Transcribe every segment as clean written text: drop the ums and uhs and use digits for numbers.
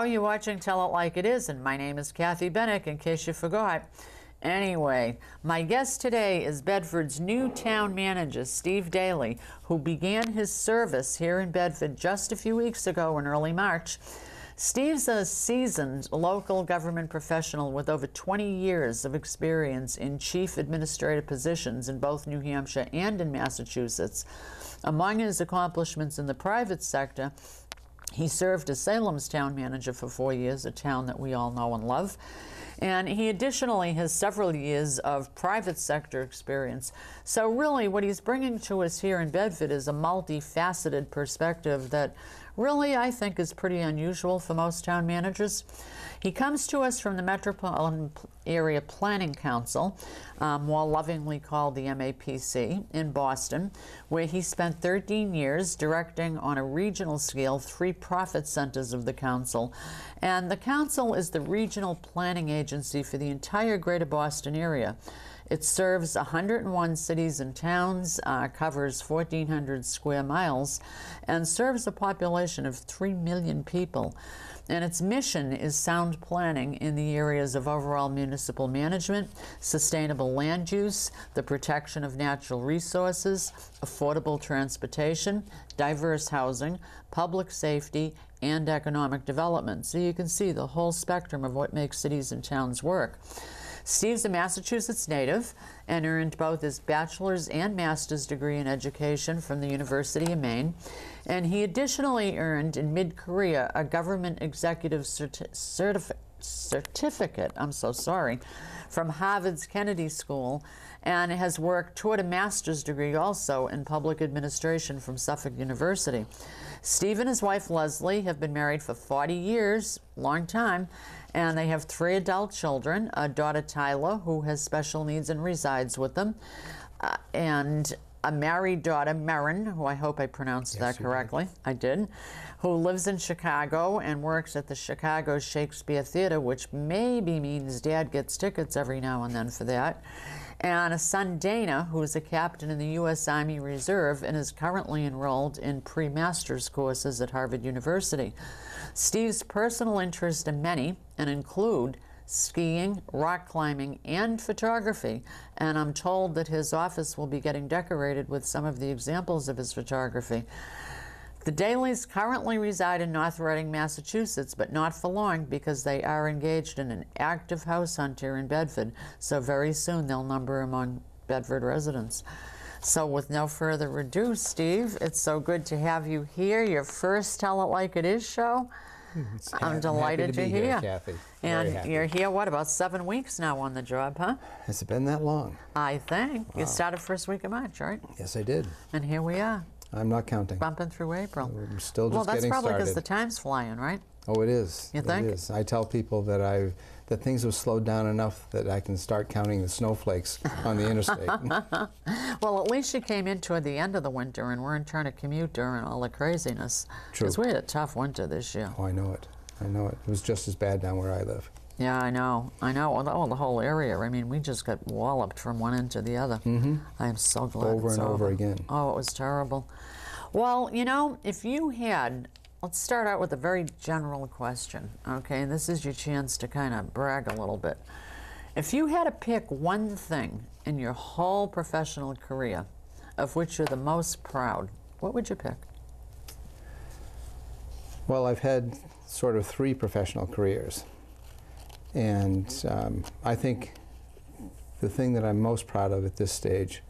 you're watching Tell It Like It Is, and my name is Kathy Benuck, in case you forgot. Anyway, my guest today is Bedford's new town manager, Steve Daly, who began his service here in Bedford just a few weeks ago in early March. Steve's a seasoned local government professional with over 20 years of experience in chief administrative positions in both New Hampshire and in Massachusetts. Among his accomplishments in the private sector, he served as Salem's town manager for 4 years, a town that we all know and love. And he additionally has several years of private sector experience. So really what he's bringing to us here in Bedford is a multifaceted perspective that really I think is pretty unusual for most town managers. He comes to us from the Metropolitan Area Planning Council, more lovingly called the MAPC, in Boston, where he spent 13 years directing on a regional scale 3 profit centers of the council. And the council is the regional planning agency for the entire greater Boston area. It serves 101 cities and towns, covers 1,400 square miles, and serves a population of 3 million people. And its mission is sound planning in the areas of overall municipal management, sustainable land use, the protection of natural resources, affordable transportation, diverse housing, public safety, and economic development. So you can see the whole spectrum of what makes cities and towns work. Steve's a Massachusetts native and earned both his bachelor's and master's degree in education from the University of Maine. And he additionally earned in mid-career a government executive certificate, from Harvard's Kennedy School, and has worked toward a master's degree also in public administration from Suffolk University. Steve and his wife Leslie have been married for 40 years, long time, and they have 3 adult children, a daughter Tyler, who has special needs and resides with them, and a married daughter, Marin, who I hope I pronounced that correctly. I did. Who lives in Chicago and works at the Chicago Shakespeare Theater, which maybe means Dad gets tickets every now and then for that. And a son, Dana, who is a captain in the U.S. Army Reserve and is currently enrolled in pre-master's courses at Harvard University. Steve's personal interests are many and include skiing, rock climbing, and photography, and I'm told that his office will be getting decorated with some of the examples of his photography. The Dalys currently reside in North Reading, Massachusetts, but not for long because they are engaged in an active house hunt here in Bedford, so very soon they'll number among Bedford residents. So with no further ado, Steve, it's so good to have you here, your first Tell It Like It Is show. I'm delighted to hear you, Kathy. And you're here, what, about 7 weeks now on the job, huh? Has it been that long? I think. Wow. You started first week of March, right? Yes, I did. And here we are. I'm not counting. Bumping through April. We're still just getting started. Well, that's probably because the time's flying, right? Oh, it is. You think? It is. I tell people that things have slowed down enough that I can start counting the snowflakes on the interstate. Well, at least you came in toward the end of the winter and weren't trying to commute during all the craziness. True. Because we had a tough winter this year. Oh, I know it. I know it. It was just as bad down where I live. Yeah, I know. I know. Oh, the whole area. I mean, we just got walloped from one end to the other. Mm-hmm. I am so glad over it's and over again. Oh, it was terrible. Well, you know, if you had, let's start out with a very general question, okay? And this is your chance to kind of brag a little bit. If you had to pick one thing in your whole professional career of which you're the most proud, what would you pick? Well, I've had sort of 3 professional careers. And I think the thing that I'm most proud of at this stage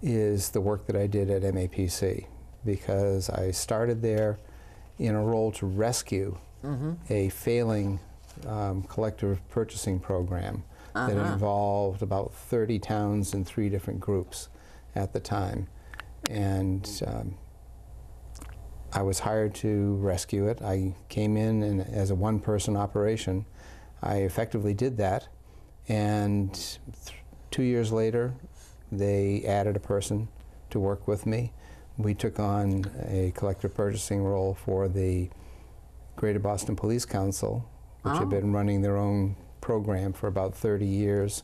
is the work that I did at MAPC, because I started there in a role to rescue a failing collective purchasing program that involved about 30 towns and 3 different groups at the time. And I was hired to rescue it. I came in and as a one-person operation. I effectively did that, and 2 years later they added a person to work with me. We took on a collective purchasing role for the Greater Boston Police Council, which had been running their own program for about 30 years,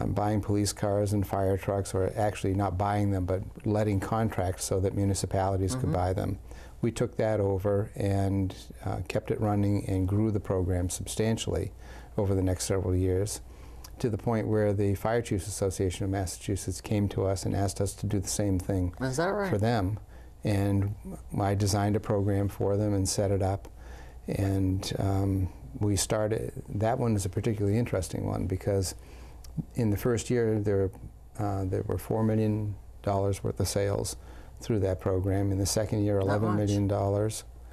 buying police cars and fire trucks, or actually not buying them, but letting contracts so that municipalities could buy them. we took that over and kept it running and grew the program substantially over the next several years, to the point where the Fire Chiefs Association of Massachusetts came to us and asked us to do the same thing Is that right? for them. And I designed a program for them and set it up. And we started, that one is a particularly interesting one, because in the first year there were $4 million worth of sales through that program. In the second year, $11 million.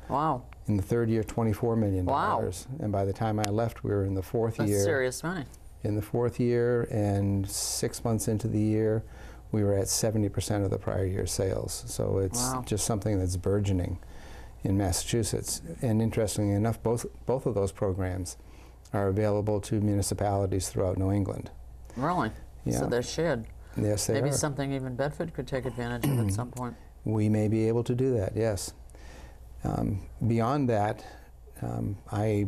Wow. In the third year, $24 million. Wow. And by the time I left, we were in the fourth year. That's serious money. In the fourth year, and 6 months into the year, we were at 70% of the prior year's sales. So it's just something that's burgeoning in Massachusetts. And interestingly enough, both of those programs are available to municipalities throughout New England. Really? Yeah. So they're shared. Yes, they are. Maybe something even Bedford could take advantage of at some point. We may be able to do that, yes. Beyond that, I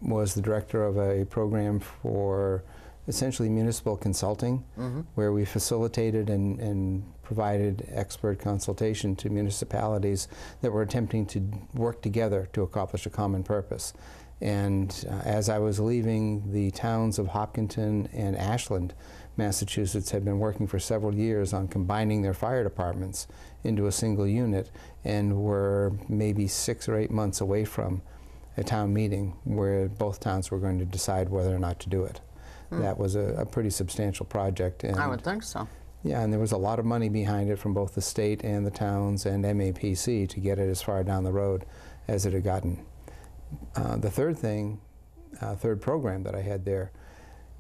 was the director of a program for essentially municipal consulting, where we facilitated and provided expert consultation to municipalities that were attempting to work together to accomplish a common purpose. And as I was leaving, the towns of Hopkinton and Ashland, Massachusetts, had been working for several years on combining their fire departments into a single unit, and were maybe 6 or 8 months away from a town meeting where both towns were going to decide whether or not to do it. That was a pretty substantial project. And I would think so. yeah, and there was a lot of money behind it from both the state and the towns and MAPC to get it as far down the road as it had gotten. The third program that I had there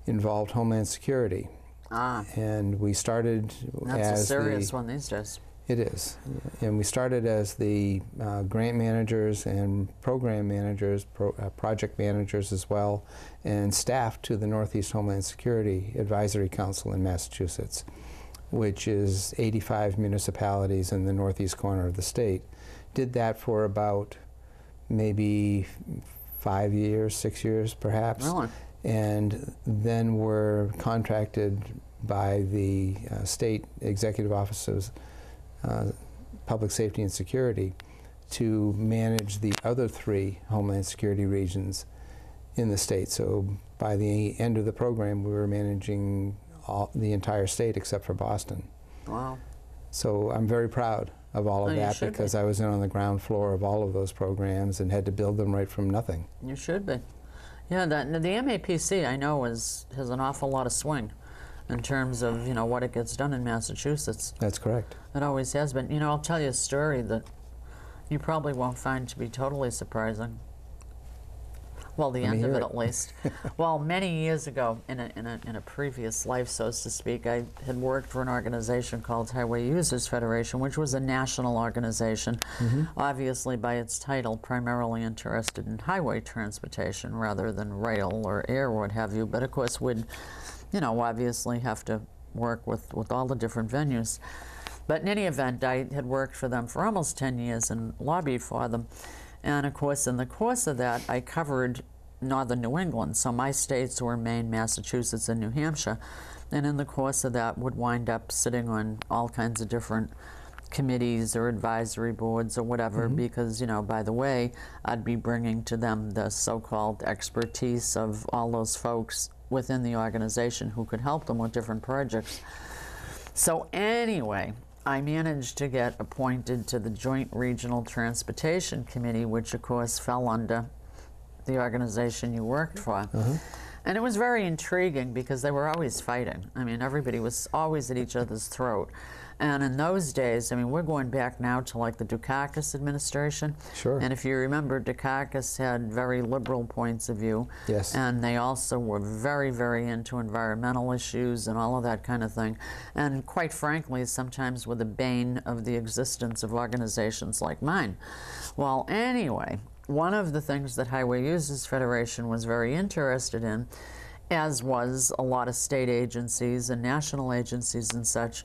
involved Homeland Security. And we started That's a serious one these days. It is. And we started as the grant managers and program managers, project managers as well, and staff to the Northeast Homeland Security Advisory Council in Massachusetts, which is 85 municipalities in the northeast corner of the state. Did that for about maybe 5 years, 6 years perhaps. Really? And then were contracted by the state executive offices, Public Safety and Security, to manage the other 3 Homeland Security regions in the state. So by the end of the program, we were managing the entire state except for Boston. Wow. So I'm very proud of all of that, because I was in on the ground floor of all of those programs and had to build them right from nothing. You should be. Yeah, the MAPC, I know, has an awful lot of swing in terms of, you know, what it gets done in Massachusetts. That's correct. It always has been. You know, I'll tell you a story that you probably won't find to be totally surprising. Well, the end of it, at least. Well, many years ago, in a previous life, so to speak, I had worked for an organization called Highway Users Federation, which was a national organization, obviously by its title, primarily interested in highway transportation rather than rail or air or what have you. But of course, we'd, you know, obviously have to work with all the different venues. But in any event, I had worked for them for almost 10 years and lobbied for them. And of course, in the course of that, I covered northern New England. So my states were Maine, Massachusetts, and New Hampshire. And in the course of that, would wind up sitting on all kinds of different committees or advisory boards or whatever, because, you know, by the way, I'd be bringing to them the so-called expertise of all those folks within the organization who could help them with different projects. So anyway, I managed to get appointed to the Joint Regional Transportation Committee, which of course fell under the organization you worked for. And it was very intriguing because they were always fighting. I mean, everybody was always at each other's throat. And in those days, I mean, we're going back now to like the Dukakis administration. Sure. And if you remember, Dukakis had very liberal points of view. Yes. And they also were very, very into environmental issues and all of that kind of thing. And quite frankly, sometimes were the bane of the existence of organizations like mine. Well, anyway, one of the things that Highway Users Federation was very interested in, as was a lot of state agencies and national agencies and such,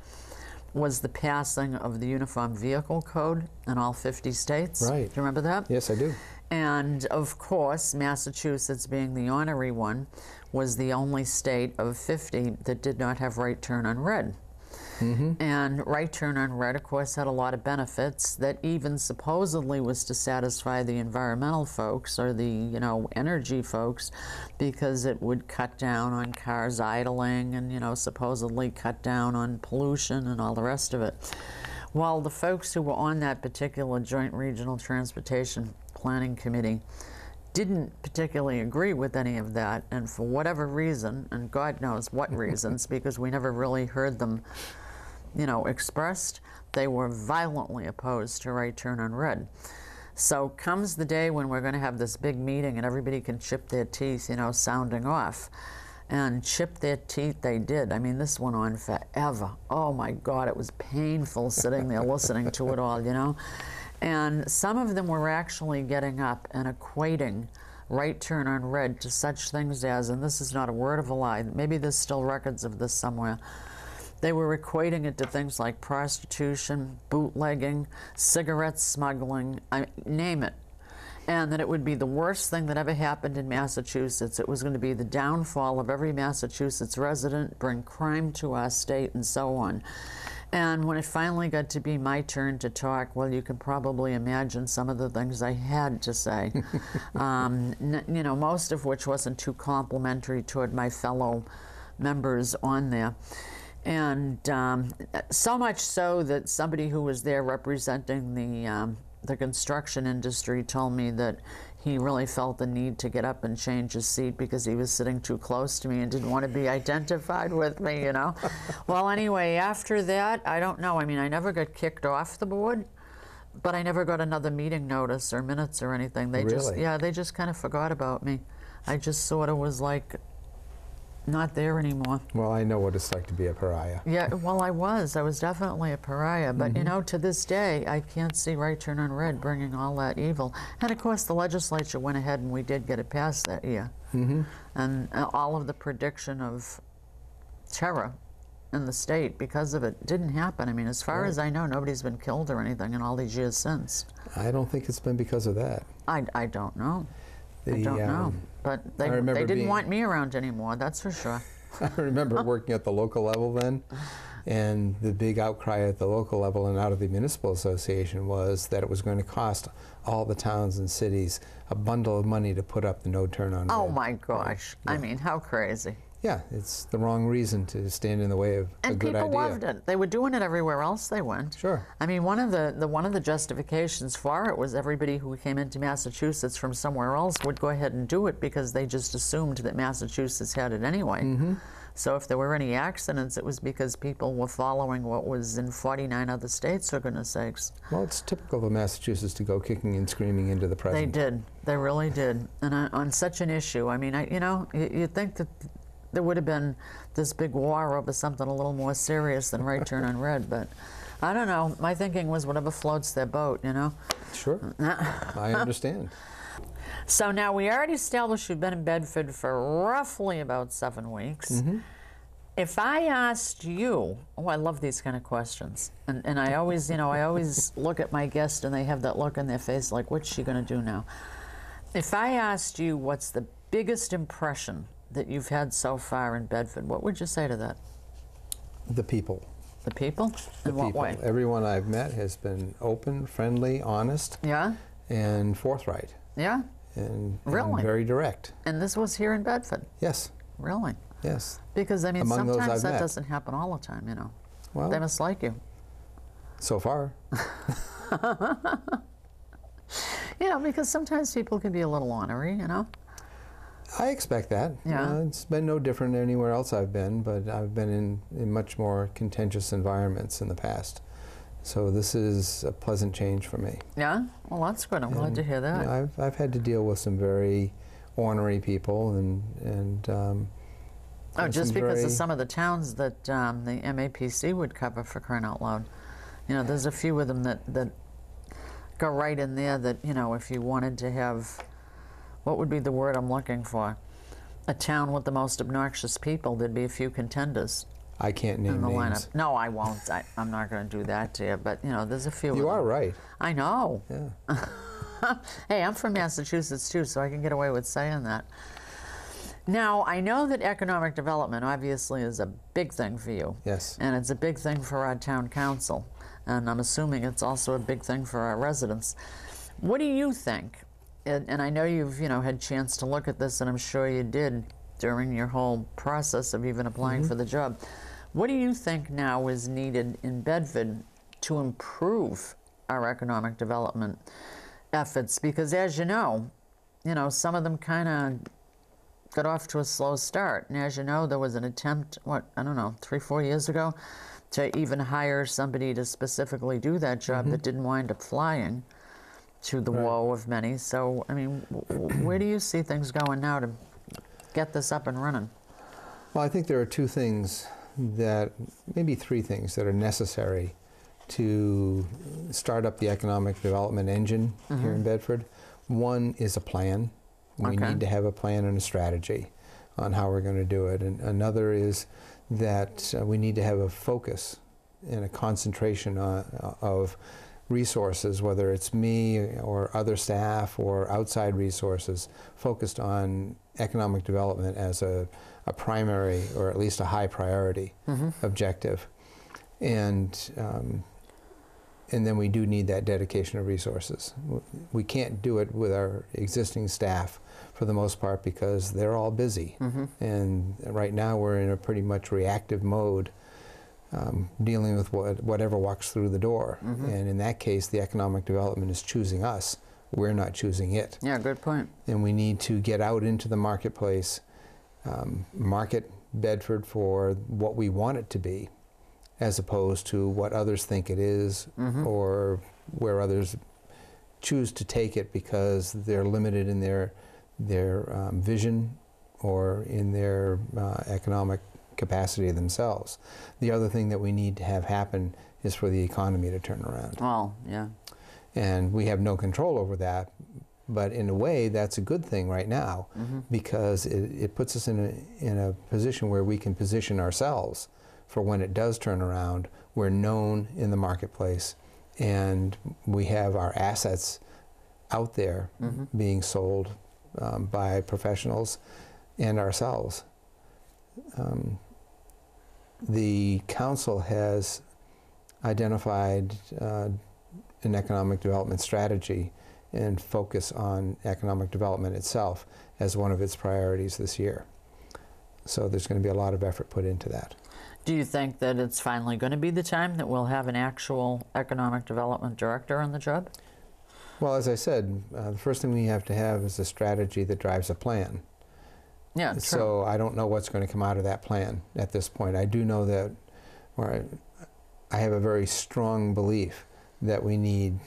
was the passing of the Uniform Vehicle Code in all 50 states. Right. Do you remember that? Yes, I do. And of course, Massachusetts, being the ornery one, was the only state of 50 that did not have right turn on red. And right turn on red, of course, had a lot of benefits that even supposedly was to satisfy the environmental folks or the, you know, energy folks, because it would cut down on cars idling and, you know, supposedly cut down on pollution and all the rest of it. Well, the folks who were on that particular Joint Regional Transportation Planning Committee didn't particularly agree with any of that, and for whatever reason, and God knows what reasons, because we never really heard them, you know, expressed, they were violently opposed to right turn on red. So comes the day when we're going to have this big meeting and everybody can chip their teeth, you know, sounding off. And chip their teeth they did. I mean, this went on forever. Oh my God, it was painful sitting there listening to it all, you know. And some of them were actually getting up and equating right turn on red to such things as, and this is not a word of a lie, maybe there's still records of this somewhere, they were equating it to things like prostitution, bootlegging, cigarette smuggling, name it. And that it would be the worst thing that ever happened in Massachusetts. It was going to be the downfall of every Massachusetts resident, bring crime to our state, and so on. And when it finally got to be my turn to talk, well, you can probably imagine some of the things I had to say. You know, most of which wasn't too complimentary toward my fellow members on there. And so much so that somebody who was there representing the construction industry told me that he really felt the need to get up and change his seat because he was sitting too close to me and didn't want to be identified with me, you know. Well, anyway, after that, I don't know. I mean, I never got kicked off the board, but I never got another meeting notice or minutes or anything. They just, yeah, they just kind of forgot about me. I just sort of was like, not there anymore. Well, I know what it's like to be a pariah. Yeah, well, I was definitely a pariah, but you know, to this day, I can't see right turn on red bringing all that evil. And of course, the legislature went ahead and we did get it passed that year. And all of the prediction of terror in the state because of it didn't happen. I mean, as far as I know, nobody's been killed or anything in all these years since. I don't think it's been because of that. I don't know. I don't know. But they didn't want me around anymore, that's for sure. I remember working at the local level then, and the big outcry at the local level and out of the municipal association was that it was going to cost all the towns and cities a bundle of money to put up the no turn on red. Oh my gosh. Yeah. I mean, how crazy. Yeah, it's the wrong reason to stand in the way of a good idea. And people loved it. They were doing it everywhere else they went. Sure. I mean, one of the justifications for it was everybody who came into Massachusetts from somewhere else would go ahead and do it because they just assumed that Massachusetts had it anyway. So if there were any accidents, it was because people were following what was in 49 other states, for goodness sakes. Well, it's typical of Massachusetts to go kicking and screaming into the present. They did. They really did. And on such an issue, I mean, you know, you'd think that there would have been this big war over something a little more serious than right turn on red, but I don't know. My thinking was whatever floats their boat, you know? Sure. I understand. So now we already established you've been in Bedford for roughly about 7 weeks. If I asked you, oh, I love these kind of questions, and I always, you know, I always look at my guest and they have that look on their face like, what's she going to do now? If I asked you what's the biggest impression that you've had so far in Bedford, what would you say to that? The people. The people? In what way? Everyone I've met has been open, friendly, honest, and forthright. Yeah? And really? Very direct. And this was here in Bedford? Yes. Really? Yes. Because, I mean, sometimes that doesn't happen all the time, you know. Well, they must like you. So far. You know, because sometimes people can be a little ornery, you know. I expect that. Yeah. It's been no different anywhere else I've been, but I've been in much more contentious environments in the past. So this is a pleasant change for me. Yeah? Well, that's good. I'm glad to hear that. You know, I've had to deal with some very ornery people and oh, just because of some of the towns that the MAPC would cover, for crying out loud. You know, there's a few of them that go right in there that, you know, if you wanted to have, what would be the word I'm looking for? A town with the most obnoxious people, thered be a few contenders. I can't name in the names. Lineup. No, I won't. I'm not going to do that to you, but, you know, there's a few. You are right. I know. Yeah. Hey, I'm from Massachusetts, too, so I can get away with saying that. Now, I know that economic development obviously is a big thing for you. Yes. And it's a big thing for our town council. And I'm assuming it's also a big thing for our residents. What do you think? And I know you've, had chance to look at this, and I'm sure you did during your whole process of even applying for the job. What do you think now is needed in Bedford to improve our economic development efforts? Because as you know, some of them kind of got off to a slow start. And as you know, there was an attempt, 3-4 years ago, to even hire somebody to specifically do that job that didn't wind up flying, to the woe of many. So, I mean, where do you see things going now to get this up and running? Well, I think there are two things maybe three things that are necessary to start up the economic development engine here in Bedford. One is a plan. We need to have a plan and a strategy on how we're going to do it. And another is that we need to have a focus and a concentration of resources, whether it's me or other staff or outside resources, focused on economic development as a primary, or at least a high priority objective. And then we do need that dedication of resources. We can't do it with our existing staff for the most part because they're all busy. And right now we're in a pretty much reactive mode, dealing with whatever walks through the door. And in that case, the economic development is choosing us. We're not choosing it. Yeah, good point. And we need to get out into the marketplace, market Bedford for what we want it to be, as opposed to what others think it is, or where others choose to take it because they're limited in their vision or in their economic capacity themselves. The other thing that we need to have happen is for the economy to turn around. Well, yeah. And we have no control over that, but in a way that's a good thing right now, because it puts us in a position where we can position ourselves for when it does turn around. We're known in the marketplace, and we have our assets out there being sold by professionals and ourselves. The council has identified an economic development strategy and focus on economic development itself as one of its priorities this year. So there's going to be a lot of effort put into that. Do you think that it's finally going to be the time that we'll have an actual economic development director on the job? Well, as I said, the first thing we have to have is a strategy that drives a plan. Yeah, true. So I don't know what's going to come out of that plan at this point. I do know that, or I have a very strong belief that we need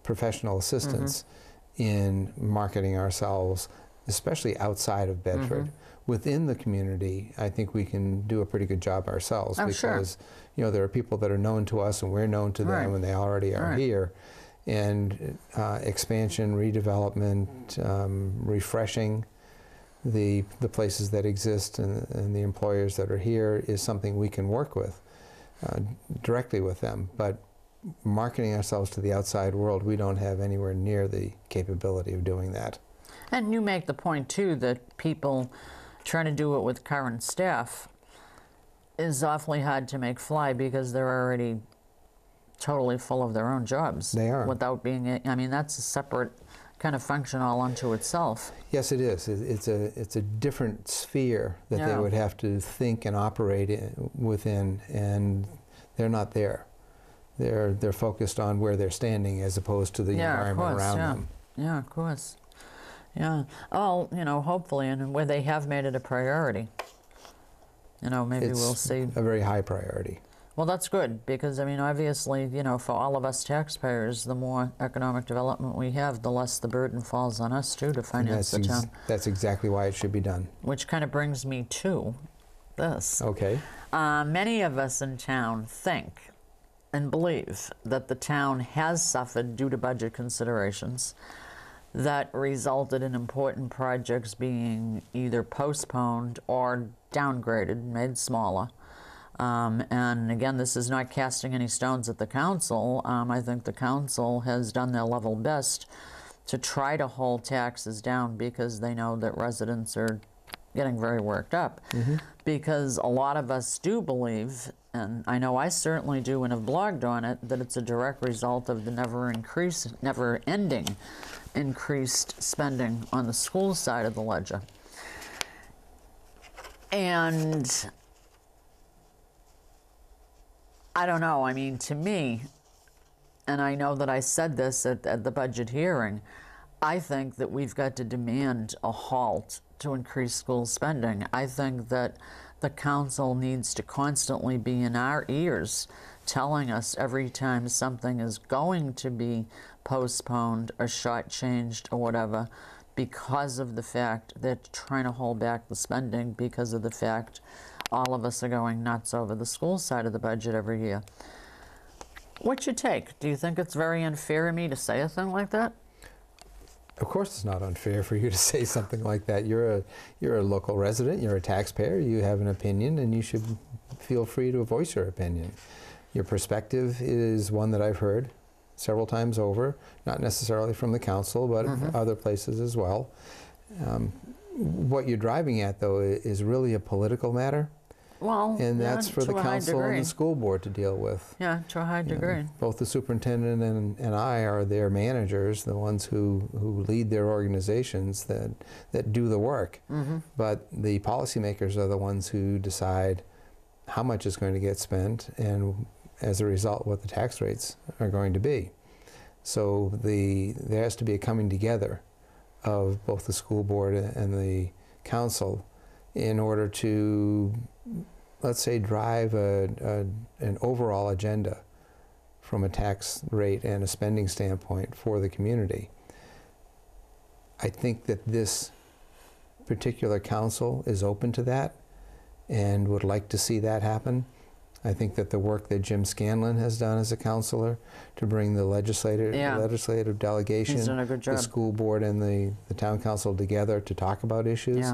professional assistance in marketing ourselves, especially outside of Bedford. Within the community, I think we can do a pretty good job ourselves, because there are people that are known to us and we're known to them, and they already are here. And expansion, redevelopment, refreshing the places that exist and the employers that are here is something we can work with directly with them. But marketing ourselves to the outside world, we don't have anywhere near the capability of doing that. And you make the point too that people trying to do it with current staff is awfully hard to make fly, because they're already totally full of their own jobs. They are. Without being, I mean, that's a separate kind of function all unto itself. Yes, it is. It's a different sphere that they would have to think and operate within, and they're not there. They're focused on where they're standing as opposed to the environment around them. Yeah, of course. Yeah. Oh, hopefully, and where they have made it a priority. Maybe we'll see. It's a very high priority. Well, that's good, because, I mean, obviously, for all of us taxpayers, the more economic development we have, the less the burden falls on us, too, to finance the town. That's exactly why it should be done. Which kind of brings me to this. Okay. Many of us in town think and believe that the town has suffered due to budget considerations that resulted in important projects being either postponed or downgraded, made smaller. And again, this is not casting any stones at the council. I think the council has done their level best to try to hold taxes down, because they know that residents are getting very worked up, because a lot of us do believe, and I know I certainly do and have blogged on it, that it's a direct result of the never-ending increased spending on the school side of the ledger. And I don't know, I mean, to me, and I know that I said this at the budget hearing, I think that we've got to demand a halt to increase school spending. I think that the council needs to constantly be in our ears telling us every time something is going to be postponed or shortchanged or whatever, because of the fact they're trying to hold back the spending, because of the fact all of us are going nuts over the school side of the budget every year. What's your take? Do you think it's very unfair of me to say a thing like that? Of course it's not unfair for you to say something like that. You're a local resident, you're a taxpayer, you have an opinion, and you should feel free to voice your opinion. Your perspective is one that I've heard several times over, not necessarily from the council, but other places as well. What you're driving at, though, is really a political matter. Well, and that's for the council and the school board to deal with. Yeah, to a high degree. Both the superintendent and I are their managers, the ones who lead their organizations that do the work. But the policymakers are the ones who decide how much is going to get spent, and as a result, what the tax rates are going to be. So there has to be a coming together of both the school board and the council in order to, let's say, drive an overall agenda from a tax rate and a spending standpoint for the community. I think that this particular council is open to that and would like to see that happen. I think that the work that Jim Scanlon has done as a counselor to bring the legislative delegation, he's done a good job. The school board and the town council together to talk about issues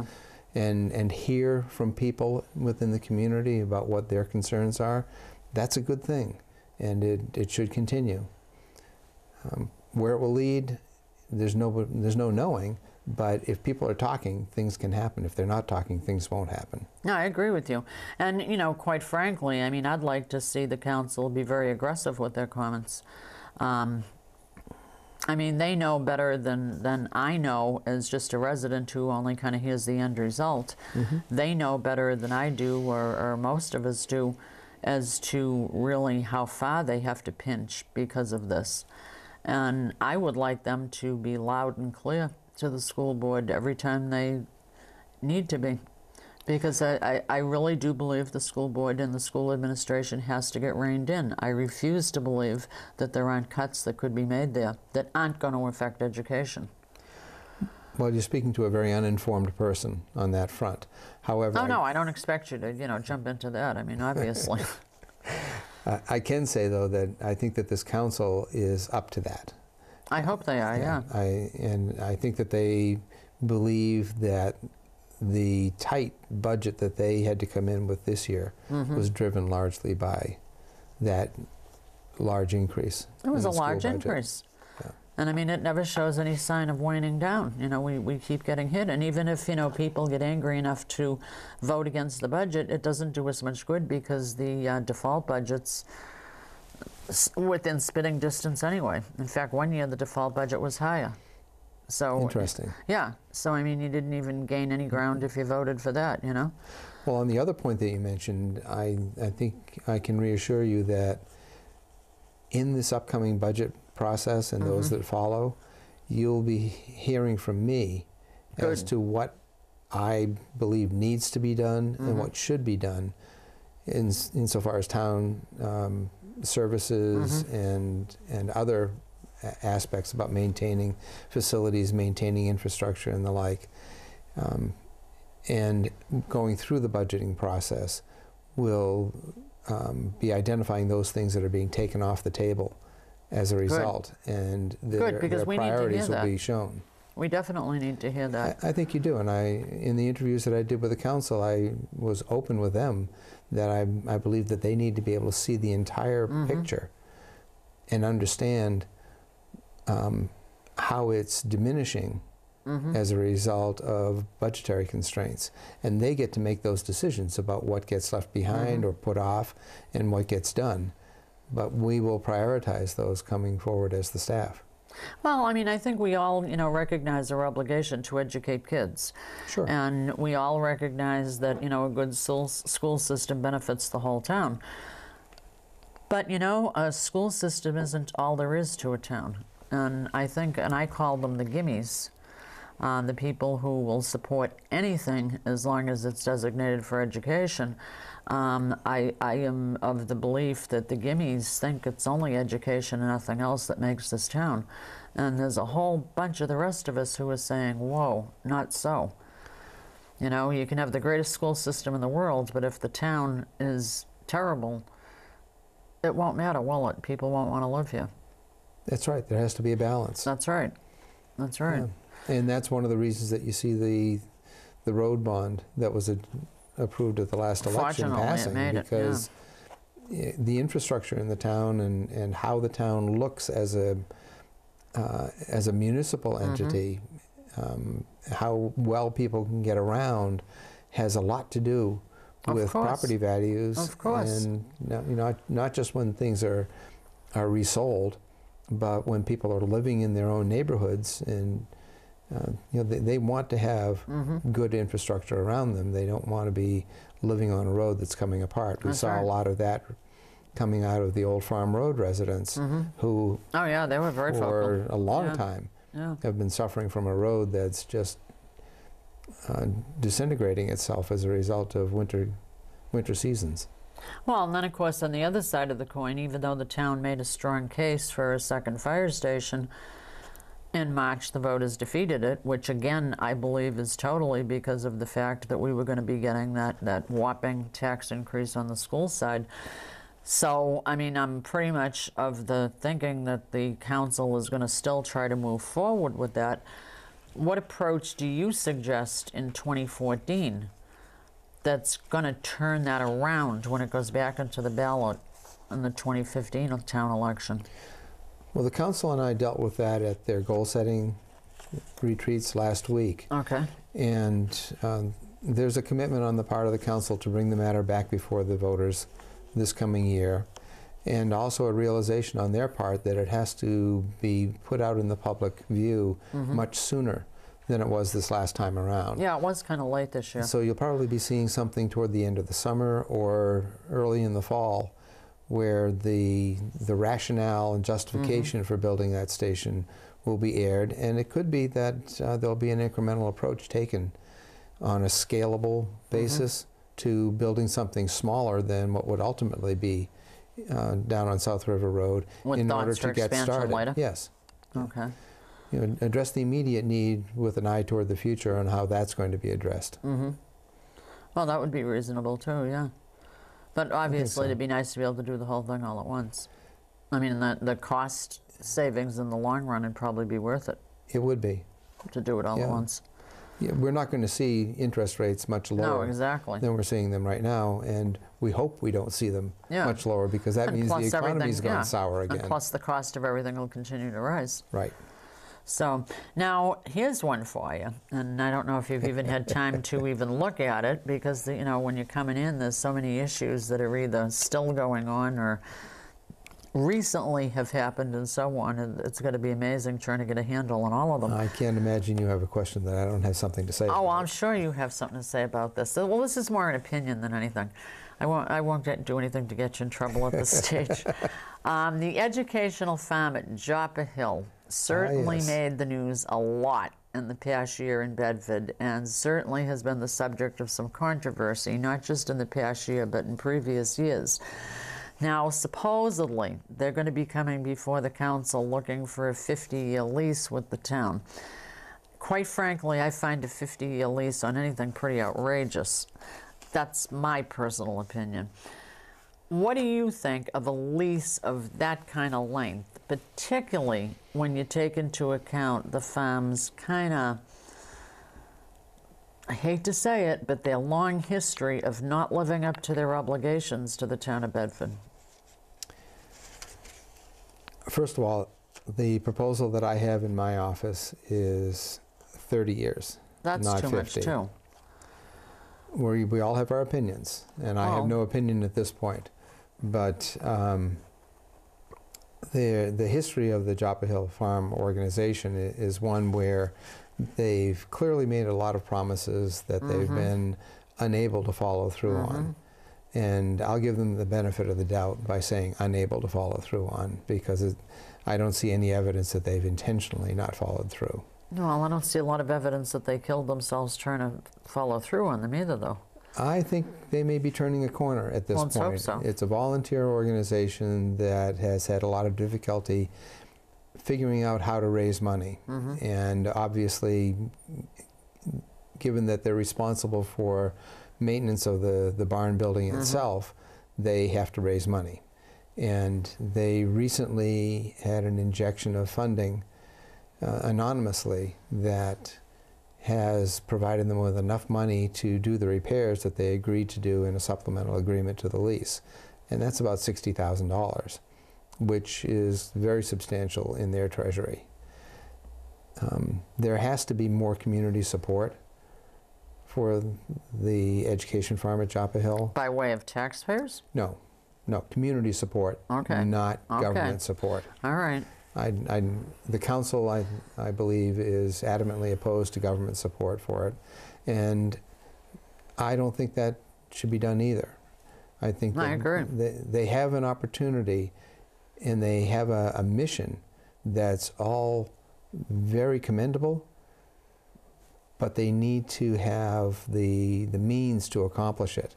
and hear from people within the community about what their concerns are, that's a good thing, and it should continue. Where it will lead, there's no knowing, but if people are talking, things can happen. If they're not talking, things won't happen. No, I agree with you. And, you know, quite frankly, I mean, I'd like to see the council be very aggressive with their comments. I mean, they know better than I know as just a resident who only kind of hears the end result. They know better than I do, or most of us do, as to really how far they have to pinch because of this. And I would like them to be loud and clear to the school board every time they need to be, because I really do believe the school board and the school administration has to get reined in. I refuse to believe that there aren't cuts that could be made there that aren't going to affect education. Well, you're speaking to a very uninformed person on that front. However, no, I don't expect you to, you know, jump into that. I mean, obviously. I can say, though, that I think that this council is up to that. I hope they are, yeah. And I think that they believe that the tight budget that they had to come in with this year was driven largely by that large increase. It was a large increase. Yeah. And I mean, it never shows any sign of waning down. You know, we keep getting hit. And even if, you know, people get angry enough to vote against the budget, it doesn't do us much good, because the default budget's within spitting distance anyway. In fact, one year the default budget was higher. So interesting. Yeah. So I mean, you didn't even gain any ground if you voted for that, you know. Well, on the other point that you mentioned, I think I can reassure you that in this upcoming budget process and those that follow, you'll be hearing from me as to what I believe needs to be done and what should be done insofar as town services and other aspects about maintaining facilities, maintaining infrastructure and the like. And going through the budgeting process will be identifying those things that are being taken off the table as a result, and their priorities will be shown. We definitely need to hear that. I think you do, and in the interviews that I did with the council, I was open with them that I believe that they need to be able to see the entire picture and understand how it's diminishing as a result of budgetary constraints. And they get to make those decisions about what gets left behind or put off and what gets done. But we will prioritize those coming forward as the staff. Well, I mean, I think we all, recognize our obligation to educate kids. Sure. And we all recognize that, a good school system benefits the whole town. But, a school system isn't all there is to a town. And I think, and I call them the gimmies, the people who will support anything as long as it's designated for education. I am of the belief that the gimmies think it's only education and nothing else that makes this town. And there's a whole bunch of the rest of us who are saying, whoa, not so. You can have the greatest school system in the world, but if the town is terrible, it won't matter, will it? People won't want to live here. That's right. There has to be a balance. That's right. That's right. Yeah. And that's one of the reasons that you see the road bond that was approved at the last election passing, because the infrastructure in the town and how the town looks as a municipal entity, how well people can get around, has a lot to do with property values. Of course. And not just when things are resold, but when people are living in their own neighborhoods, and they want to have good infrastructure around them. They don't want to be living on a road that's coming apart. We saw a lot of that coming out of the Old Farm Road residents who, they were very for a long time, have been suffering from a road that's just disintegrating itself as a result of winter seasons. Well, and then of course on the other side of the coin, even though the town made a strong case for a second fire station, in March the voters defeated it, which again I believe is totally because of the fact that we were going to be getting that whopping tax increase on the school side. So, I mean, I'm pretty much of the thinking that the council is going to still try to move forward with that. What approach do you suggest in 2014 that's going to turn that around when it goes back into the ballot in the 2015 town election? Well, the council and I dealt with that at their goal-setting retreats last week. Okay. And there's a commitment on the part of the council to bring the matter back before the voters this coming year, and also a realization on their part that it has to be put out in the public view much sooner than it was this last time around. Yeah, it was kind of late this year. So you'll probably be seeing something toward the end of the summer or early in the fall where the rationale and justification for building that station will be aired, and it could be that there'll be an incremental approach taken on a scalable basis to building something smaller than what would ultimately be down on South River Road in order to get started. Later? Yes. Okay. Address the immediate need with an eye toward the future on how that's going to be addressed. Well, that would be reasonable too, yeah. But obviously it'd be nice to be able to do the whole thing all at once. I mean, the cost savings in the long run would probably be worth it. It would be. To do it all at once. Yeah, we're not going to see interest rates much lower than we're seeing them right now, and we hope we don't see them much lower, because that means the economy's gone sour again. And plus the cost of everything will continue to rise. Right. So now here's one for you, and I don't know if you've even had time to even look at it, because when you're coming in, there's so many issues that are either still going on or recently have happened and so on, and it's going to be amazing trying to get a handle on all of them. I can't imagine you have a question that I don't have something to say about. I'm sure you have something to say about this. Well, this is more an opinion than anything. I won't do anything to get you in trouble at this stage. The educational farm at Joppa Hill certainly made the news a lot in the past year in Bedford, and certainly has been the subject of some controversy, not just in the past year, but in previous years. Now, supposedly, they're going to be coming before the council looking for a 50-year lease with the town. Quite frankly, I find a 50-year lease on anything pretty outrageous. That's my personal opinion. What do you think of a lease of that kind of length, particularly when you take into account the farm's kind of, I hate to say it, but their long history of not living up to their obligations to the town of Bedford? First of all, the proposal that I have in my office is 30 years, That's not too 50. much too. We all have our opinions, and I have Oh. no opinion at this point. But the history of the Joppa Hill Farm organization is one where they've clearly made a lot of promises that they've been unable to follow through on. And I'll give them the benefit of the doubt by saying unable to follow through on, because I don't see any evidence that they've intentionally not followed through. Well, I don't see a lot of evidence that they killed themselves trying to follow through on them either, though. I think they may be turning a corner at this Let's hope point. so. It's a volunteer organization that has had a lot of difficulty figuring out how to raise money. And obviously, given that they're responsible for maintenance of the barn building itself, they have to raise money. And they recently had an injection of funding anonymously that has provided them with enough money to do the repairs that they agreed to do in a supplemental agreement to the lease. And that's about $60,000, which is very substantial in their treasury. There has to be more community support for the education farm at Joppa Hill. By way of taxpayers? No, community support, Okay. not Okay. government support. All right. The council, I believe, is adamantly opposed to government support for it, and I don't think that should be done either. I think I agree. they have an opportunity, and they have a mission that's all very commendable, but they need to have the means to accomplish it,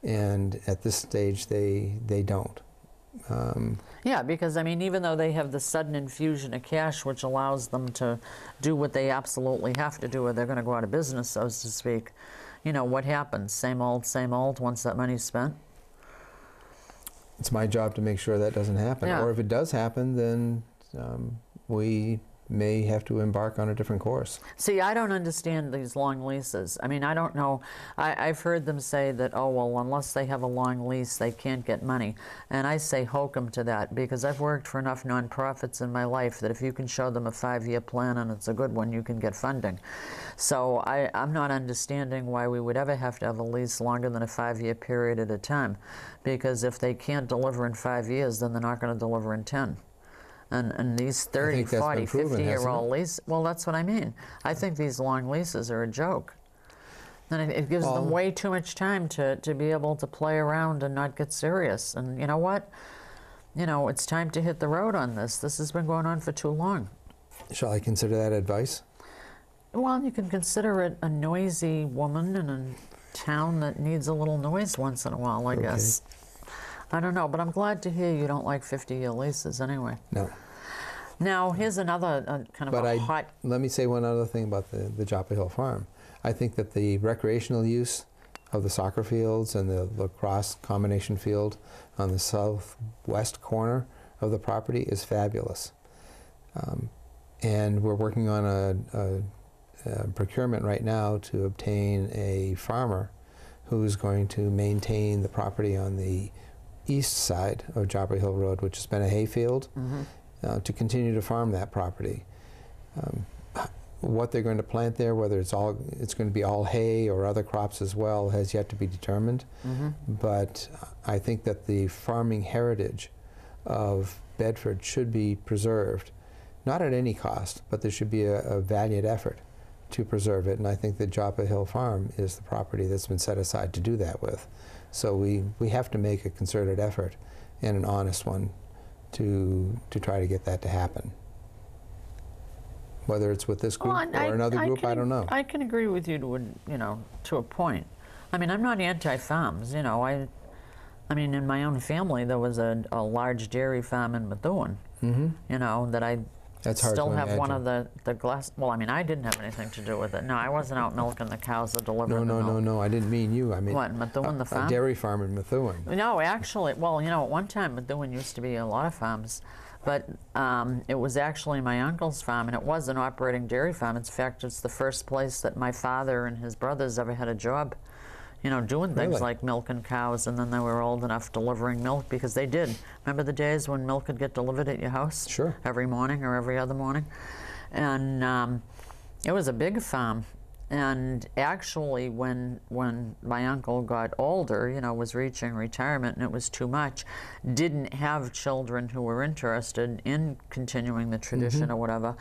and at this stage they don't. Yeah, because I mean, even though they have the sudden infusion of cash, which allows them to do what they absolutely have to do, or they're going to go out of business, so to speak. You know, what happens? Same old once that money's spent? It's my job to make sure that doesn't happen. Yeah. Or if it does happen, then we may have to embark on a different course. See, I don't understand these long leases. I mean, I don't know. I've heard them say that, oh, well, unless they have a long lease, they can't get money. And I say hokum to that, because I've worked for enough nonprofits in my life that if you can show them a 5-year plan and it's a good one, you can get funding. So I'm not understanding why we would ever have to have a lease longer than a 5-year period at a time. Because if they can't deliver in 5 years, then they're not going to deliver in 10. And these 30, 40, 50-year-old leases, well, that's what I mean. I think these long leases are a joke. And it gives them way too much time to be able to play around and not get serious. And you know what? You know, it's time to hit the road on this. This has been going on for too long. Shall I consider that advice? Well, you can consider it a noisy woman in a town that needs a little noise once in a while, I guess. I don't know, but I'm glad to hear you don't like 50-year leases anyway. No. Now, here's another kind of hot... Let me say one other thing about the Joppa Hill Farm. I think that the recreational use of the soccer fields and the lacrosse combination field on the southwest corner of the property is fabulous. And we're working on a procurement right now to obtain a farmer who's going to maintain the property on the east side of Joppa Hill Road, which has been a hayfield, to continue to farm that property. What they're going to plant there, whether it's going to be all hay or other crops as well, has yet to be determined. But I think that the farming heritage of Bedford should be preserved, not at any cost, but there should be a valiant effort to preserve it. And I think that Joppa Hill Farm is the property that's been set aside to do that with. So we have to make a concerted effort, and an honest one, to try to get that to happen. Whether it's with this group or another group, I don't know. I can agree with you to a point. I mean, I'm not anti-farms. You know, I mean, in my own family, there was a large dairy farm in Methuen. You know, that I still have one of the glass. Well, I mean, I didn't have anything to do with it. No, I wasn't out milking the cows or delivering the milk. No, I didn't mean you. I mean, what, Methuen, the farm? A dairy farm in Methuen. No, actually, well, you know, at one time Methuen used to be a lot of farms, but it was actually my uncle's farm, and it was an operating dairy farm. In fact, it's the first place that my father and his brothers ever had a job, you know, doing things like milking cows, and then they were old enough delivering milk, because they did. Remember the days when milk could get delivered at your house? Sure. Every morning or every other morning? And It was a big farm. And actually, when my uncle got older, you know, was reaching retirement and it was too much, didn't have children who were interested in continuing the tradition or whatever,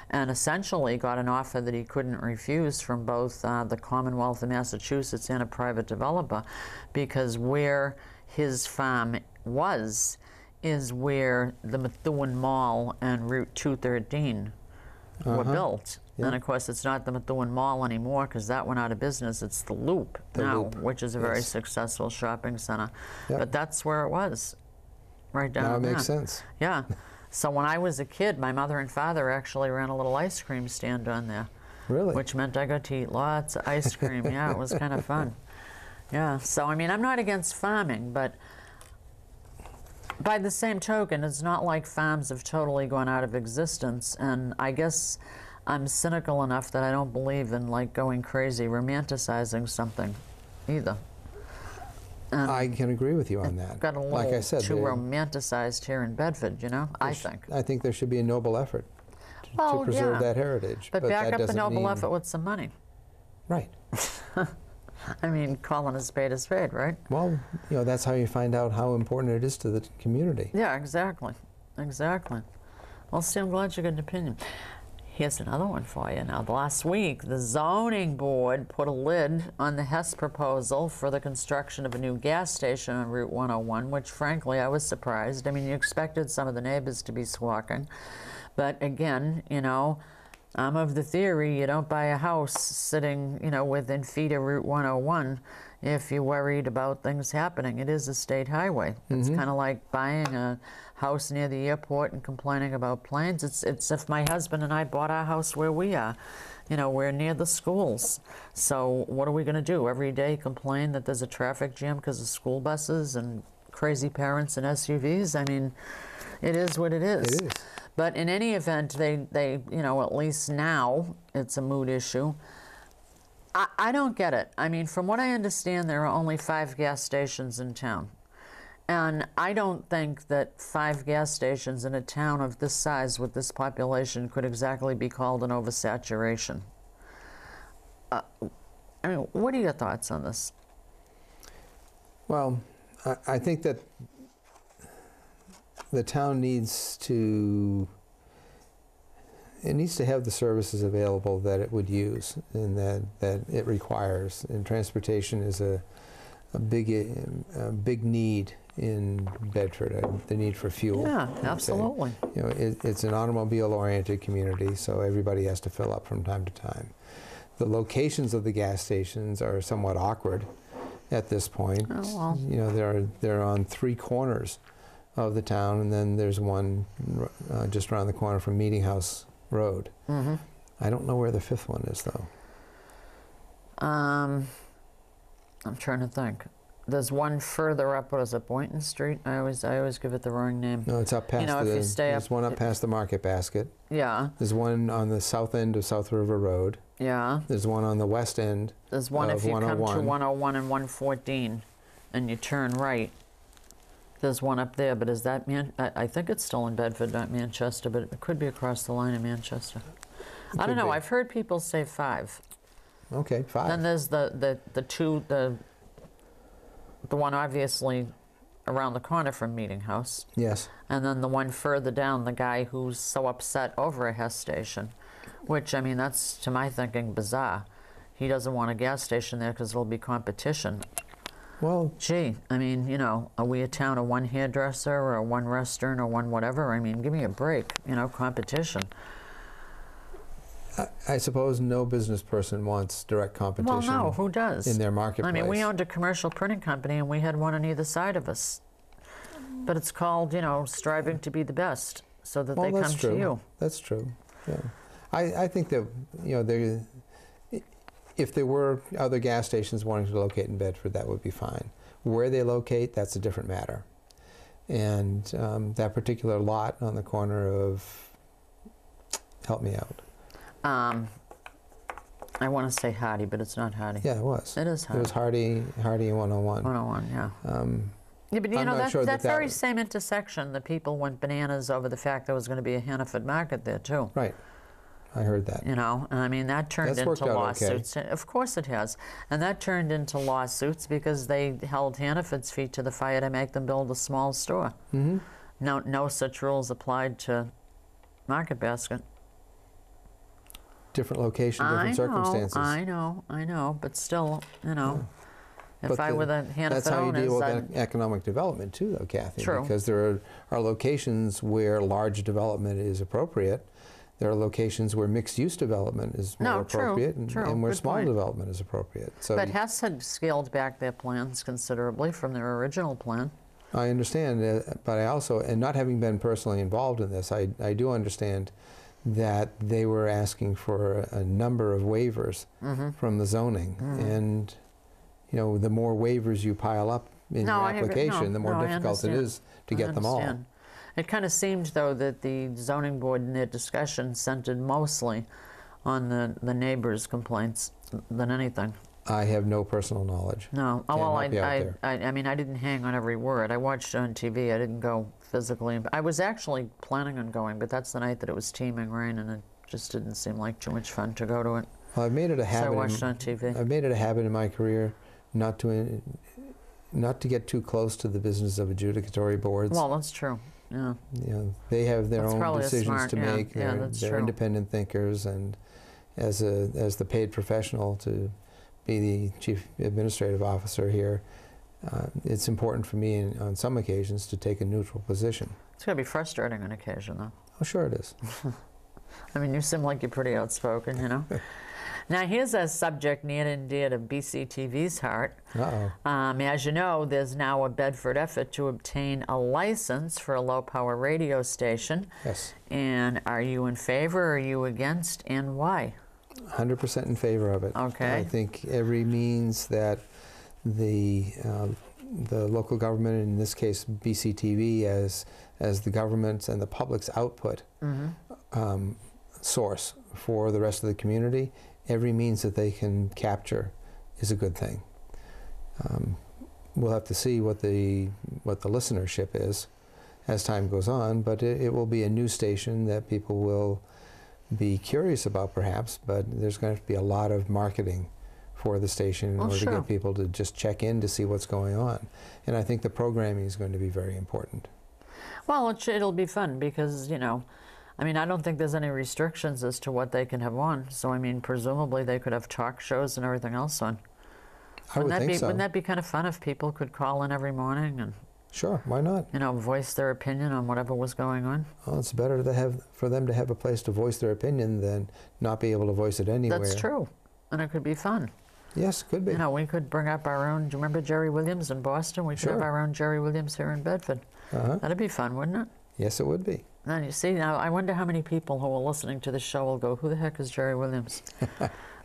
and essentially got an offer that he couldn't refuse from both the Commonwealth of Massachusetts and a private developer, because where his farm was is where the Methuen Mall and Route 213 were built. Yeah. And of course, it's not the Methuen Mall anymore because that went out of business. It's the Loop now, which is a very successful shopping center. Yep. But that's where it was, right down there. Now it makes sense. Yeah. So when I was a kid, my mother and father actually ran a little ice cream stand on there. Really? Which meant I got to eat lots of ice cream. Yeah, it was kind of fun. Yeah. So, I mean, I'm not against farming, but by the same token, it's not like farms have totally gone out of existence. And I guess I'm cynical enough that I don't believe in like going crazy romanticizing something either. I can agree with you on that. Got a little like I said, too romanticized here in Bedford, you know, I think. I think there should be a noble effort to preserve that heritage. But back that up the doesn't noble mean... effort with some money. Right. I mean, calling a spade, right? Well, you know, that's how you find out how important it is to the community. Yeah, exactly. Exactly. Well, Steve, I'm glad you got an opinion. Here's another one for you. Now, last week, the zoning board put a lid on the Hess proposal for the construction of a new gas station on Route 101, which, frankly, I was surprised. I mean, you expected some of the neighbors to be squawking. But again, you know, I'm of the theory you don't buy a house sitting, you know, within feet of Route 101 if you're worried about things happening. It is a state highway. It's kind of like buying a house near the airport and complaining about planes. It's if my husband and I bought our house where we are. You know, we're near the schools. So what are we going to do? Every day complain that there's a traffic jam because of school buses and crazy parents and SUVs? I mean, it is what it is. It is. But in any event, they you know, at least now it's a mood issue. I don't get it. I mean, from what I understand, there are only 5 gas stations in town. And I don't think that 5 gas stations in a town of this size with this population could exactly be called an oversaturation. I mean, what are your thoughts on this? Well, I think that the town needs to have the services available that it would use and that it requires. And transportation is a big need in Bedford, the need for fuel. Yeah, absolutely. You know, it's an automobile-oriented community, so everybody has to fill up from time to time. The locations of the gas stations are somewhat awkward at this point. Oh, well. You know, they're on 3 corners of the town, and then there's one just around the corner from Meeting House Road. I don't know where the 5th one is, though. I'm trying to think. There's one further up. What is it, Boynton Street? I always give it the wrong name. No, it's up past there's one up past the Market Basket. Yeah. There's one on the south end of South River Road. Yeah. There's one on the west end. There's one if you come to 101 and 114 and you turn right. There's one up there, but is that I think it's still in Bedford, not Manchester, but it could be across the line in Manchester. I don't know. I've heard people say 5. Okay, 5. Then there's the one obviously around the corner from Meeting House. Yes. And then the one further down, the guy who's so upset over a Hess station, which, I mean, that's, to my thinking, bizarre. He doesn't want a gas station there because there'll be competition. Well, gee, I mean, you know, are we a town of one hairdresser or one restaurant or one whatever? I mean, give me a break, you know, competition. I suppose no business person wants direct competition. Well, no, who does? In their marketplace. I mean, we owned a commercial printing company and we had one on either side of us. But it's called, you know, striving to be the best so that they come to you. That's true. Yeah. I think that, you know, if there were other gas stations wanting to locate in Bedford, that would be fine. Where they locate, that's a different matter. And that particular lot on the corner of, help me out. I want to say Hardy, but it's not Hardy. Yeah, it was. It is Hardy. It was Hardy and 101. 101, yeah. Yeah, but you know, that very same intersection, the people went bananas over the fact there was going to be a Hannaford market there, too. Right. I heard that. You know, and I mean, that turned That's worked into out lawsuits. okay. Of course it has. And that turned into lawsuits because they held Hannaford's feet to the fire to make them build a small store. Mm-hmm. No such rules applied to Market Basket. Different location, different circumstances. I know, but still, you know, if But I were the Hannaford that's how you owners, deal with I'd- economic development too, though, Kathy. True. Because there are locations where large development is appropriate. There are locations where mixed-use development is more No, true, appropriate, and, true, and where good small point. development is appropriate. So But Hess had scaled back their plans considerably from their original plan. I understand, but I also, and not having been personally involved in this, I do understand that they were asking for a number of waivers from the zoning, and you know, the more waivers you pile up in your application, the more difficult it is to get them all. It kind of seemed, though, that the zoning board in their discussion centered mostly on the neighbors' complaints than anything. I have no personal knowledge. No. Can't Well, help you out there. I mean, I didn't hang on every word. I watched it on TV. I didn't go physically. I was actually planning on going, but that's the night that it was teeming rain, and it just didn't seem like too much fun to go to it. Well, I've made it a habit. So I watched it on TV. I've made it a habit in my career not to get too close to the business of adjudicatory boards. Well, that's true. Yeah. You know, they have their That's own probably a decisions smart- to yeah, make. yeah, that's They're true. independent thinkers, and as the paid professional to be the chief administrative officer here, it's important for me on some occasions to take a neutral position. It's going to be frustrating on occasion, though. Oh, sure it is. I mean, you seem like you're pretty outspoken, you know. Now, here's a subject near and dear to BCTV's heart. Uh-oh. As you know, there's now a Bedford effort to obtain a license for a low-power radio station. Yes. And are you in favor, or are you against, and why? 100% in favor of it. Okay. I think every means that the local government, in this case BCTV, as the government's and the public's output source for the rest of the community, every means that they can capture is a good thing. We'll have to see what the listenership is as time goes on, but it will be a new station that people will be curious about, perhaps, but there's going to have to be a lot of marketing for the station in order to get people to just check in to see what's going on. And I think the programming is going to be very important. Well, it'll be fun because, you know, I mean, I don't think there's any restrictions as to what they can have on. So, I mean, presumably they could have talk shows and everything else on. I would think so. Wouldn't that be kind of fun if people could call in every morning and, Sure, why not? you know, voice their opinion on whatever was going on? Well, it's better for them to have a place to voice their opinion than not be able to voice it anywhere. That's true. And it could be fun. Yes, could be. You know, we could bring up our own, do you remember Jerry Williams in Boston? We could have Sure. our own Jerry Williams here in Bedford. That'd be fun, wouldn't it? Yes, it would be. Now, you see, now I wonder how many people who are listening to the show will go, who the heck is Jerry Williams?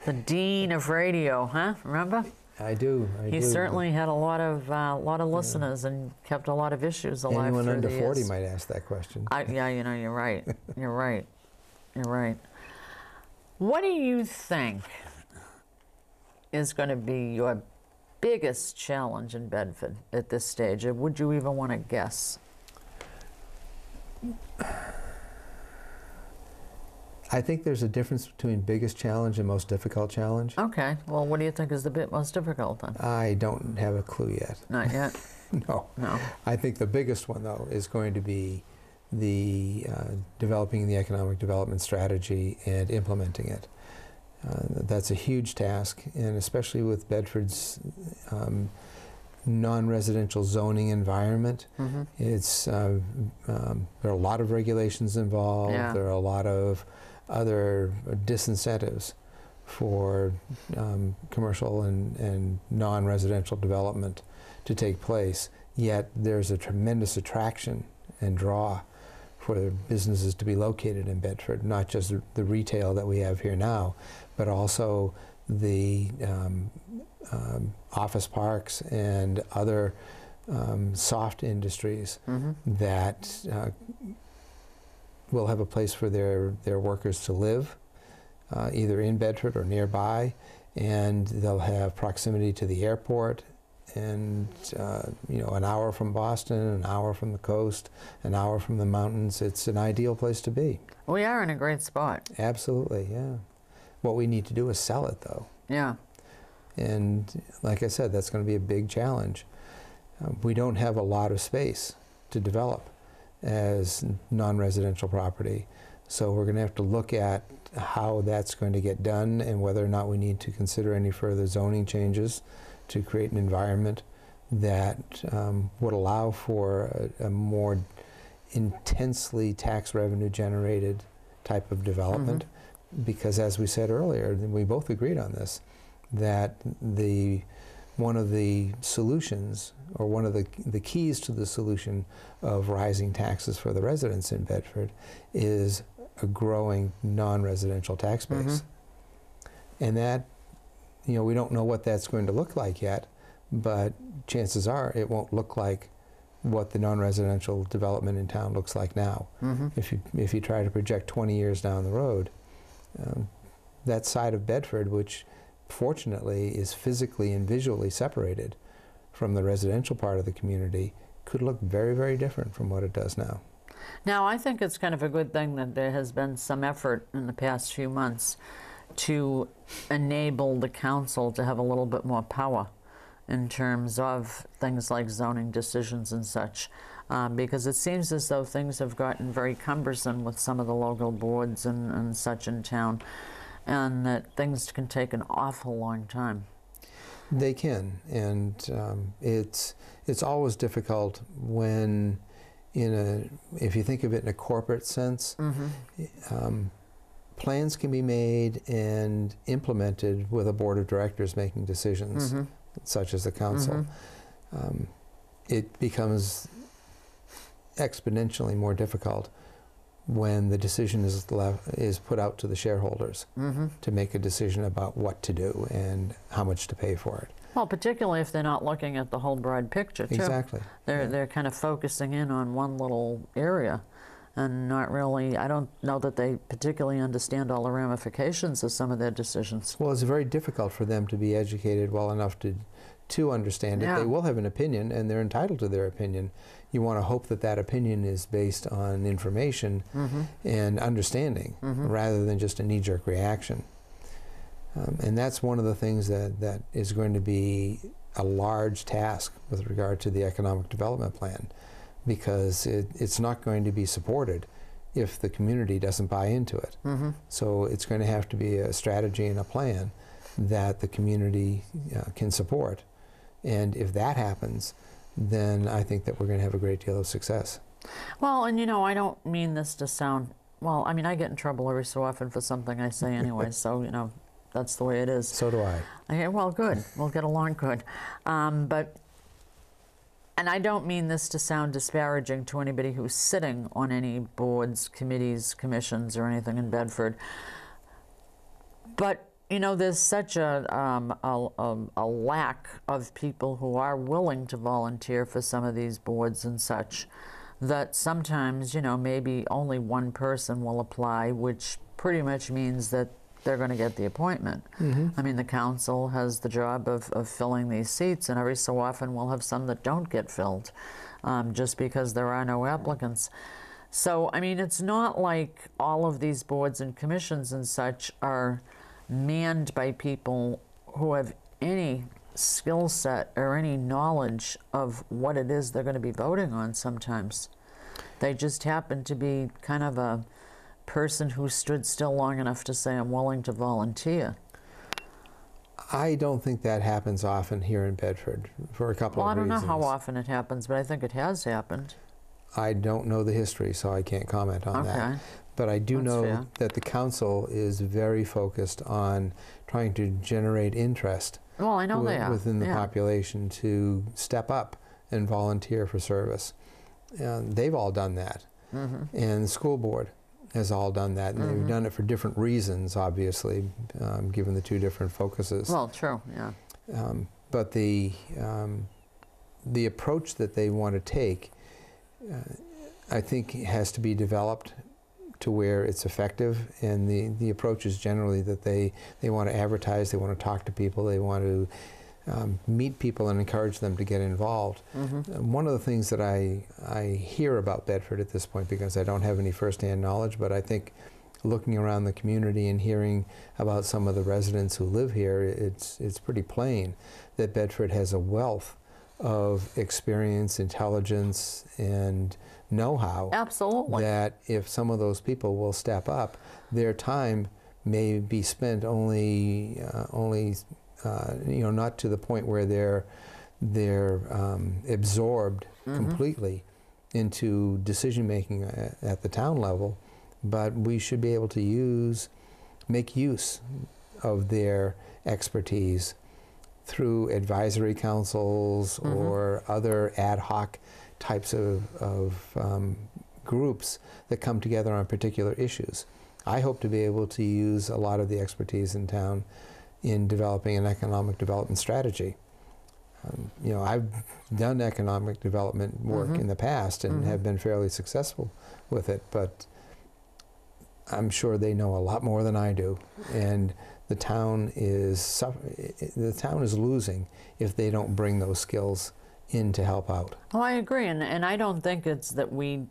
The dean of radio, huh? Remember? I do. He certainly had a lot of listeners and kept a lot of issues alive Anyone through under the 40 years. might ask that question. Yeah, you know, you're right. You're right. You're right. What do you think is going to be your biggest challenge in Bedford at this stage? Or would you even want to guess? I think there's a difference between biggest challenge and most difficult challenge. Okay. Well, what do you think is the most difficult then? I don't have a clue yet. Not yet. No. No. I think the biggest one, though, is going to be the developing the economic development strategy and implementing it. That's a huge task, and especially with Bedford's non-residential zoning environment, it's there are a lot of regulations involved. Yeah. There are a lot of other disincentives for commercial and non-residential development to take place. Yet there's a tremendous attraction and draw for businesses to be located in Bedford, not just the retail that we have here now, but also the office parks and other soft industries that will have a place for their workers to live, either in Bedford or nearby, and they'll have proximity to the airport and you know, an hour from Boston, an hour from the coast, an hour from the mountains. It's an ideal place to be. We are in a great spot. Absolutely, yeah. What we need to do is sell it, though. Yeah. And like I said, that's going to be a big challenge. We don't have a lot of space to develop as non-residential property. So we're going to have to look at how that's going to get done and whether or not we need to consider any further zoning changes to create an environment that would allow for a more intensely tax revenue generated type of development. Because as we said earlier, and we both agreed on this, that one of the solutions, or one of the keys to the solution of rising taxes for the residents in Bedford is a growing non-residential tax base. And that, you know, we don't know what that's going to look like yet, but chances are it won't look like what the non-residential development in town looks like now. If you try to project 20 years down the road, that side of Bedford, which fortunately is physically and visually separated from the residential part of the community, could look very, very different from what it does now. Now, I think it's kind of a good thing that there has been some effort in the past few months to enable the council to have a little bit more power in terms of things like zoning decisions and such, because it seems as though things have gotten very cumbersome with some of the local boards and such in town, and that things can take an awful long time. They can, and it's always difficult when, if you think of it in a corporate sense, plans can be made and implemented with a board of directors making decisions, such as the council. It becomes exponentially more difficult when the decision is put out to the shareholders to make a decision about what to do and how much to pay for it. Well, particularly if they're not looking at the whole broad picture, too. Exactly. They're kind of focusing in on one little area and not really, I don't know that they particularly understand all the ramifications of some of their decisions. Well, it's very difficult for them to be educated well enough to understand it. They will have an opinion, and they're entitled to their opinion. You want to hope that that opinion is based on information and understanding rather than just a knee-jerk reaction. And that's one of the things that is going to be a large task with regard to the economic development plan, because it's not going to be supported if the community doesn't buy into it. So it's going to have to be a strategy and a plan that the community can support. And if that happens, then I think that we're going to have a great deal of success. Well, and you know, I don't mean this to sound, well, I mean, I get in trouble every so often for something I say anyway, so, you know, that's the way it is. So do I. Okay, well, good. We'll get along good. And I don't mean this to sound disparaging to anybody who's sitting on any boards, committees, commissions, or anything in Bedford. But, you know, there's such a lack of people who are willing to volunteer for some of these boards and such, that sometimes, you know, maybe only one person will apply, which pretty much means that they're going to get the appointment. I mean, the council has the job of filling these seats, and every so often we'll have some that don't get filled just because there are no applicants. So, I mean, it's not like all of these boards and commissions and such are manned by people who have any skill set or any knowledge of what it is they're going to be voting on sometimes. They just happen to be kind of a person who stood still long enough to say, I'm willing to volunteer. I don't think that happens often here in Bedford for a couple of reasons. Well, I don't know how often it happens, but I think it has happened. I don't know the history, so I can't comment on that. But I do know that the council is very focused on trying to generate interest within the population to step up and volunteer for service. They've all done that. And the school board has all done that, and they've done it for different reasons, obviously, given the two different focuses. Well, true, yeah. But the approach that they want to take, I think, has to be developed to where it's effective, and the approach is generally that they want to advertise, they want to talk to people, they want to meet people and encourage them to get involved. One of the things that I hear about Bedford at this point, because I don't have any firsthand knowledge, but I think looking around the community and hearing about some of the residents who live here, it's pretty plain that Bedford has a wealth of experience, intelligence, and know-how. Absolutely. That if some of those people will step up, their time may be spent only not to the point where they're absorbed completely into decision making at the town level, but we should be able to make use of their expertise through advisory councils or other ad hoc types of groups that come together on particular issues. I hope to be able to use a lot of the expertise in town in developing an economic development strategy. I've done economic development work in the past and have been fairly successful with it, but I'm sure they know a lot more than I do, and the town is losing if they don't bring those skills in to help out. Oh, I agree, and I don't think it's that we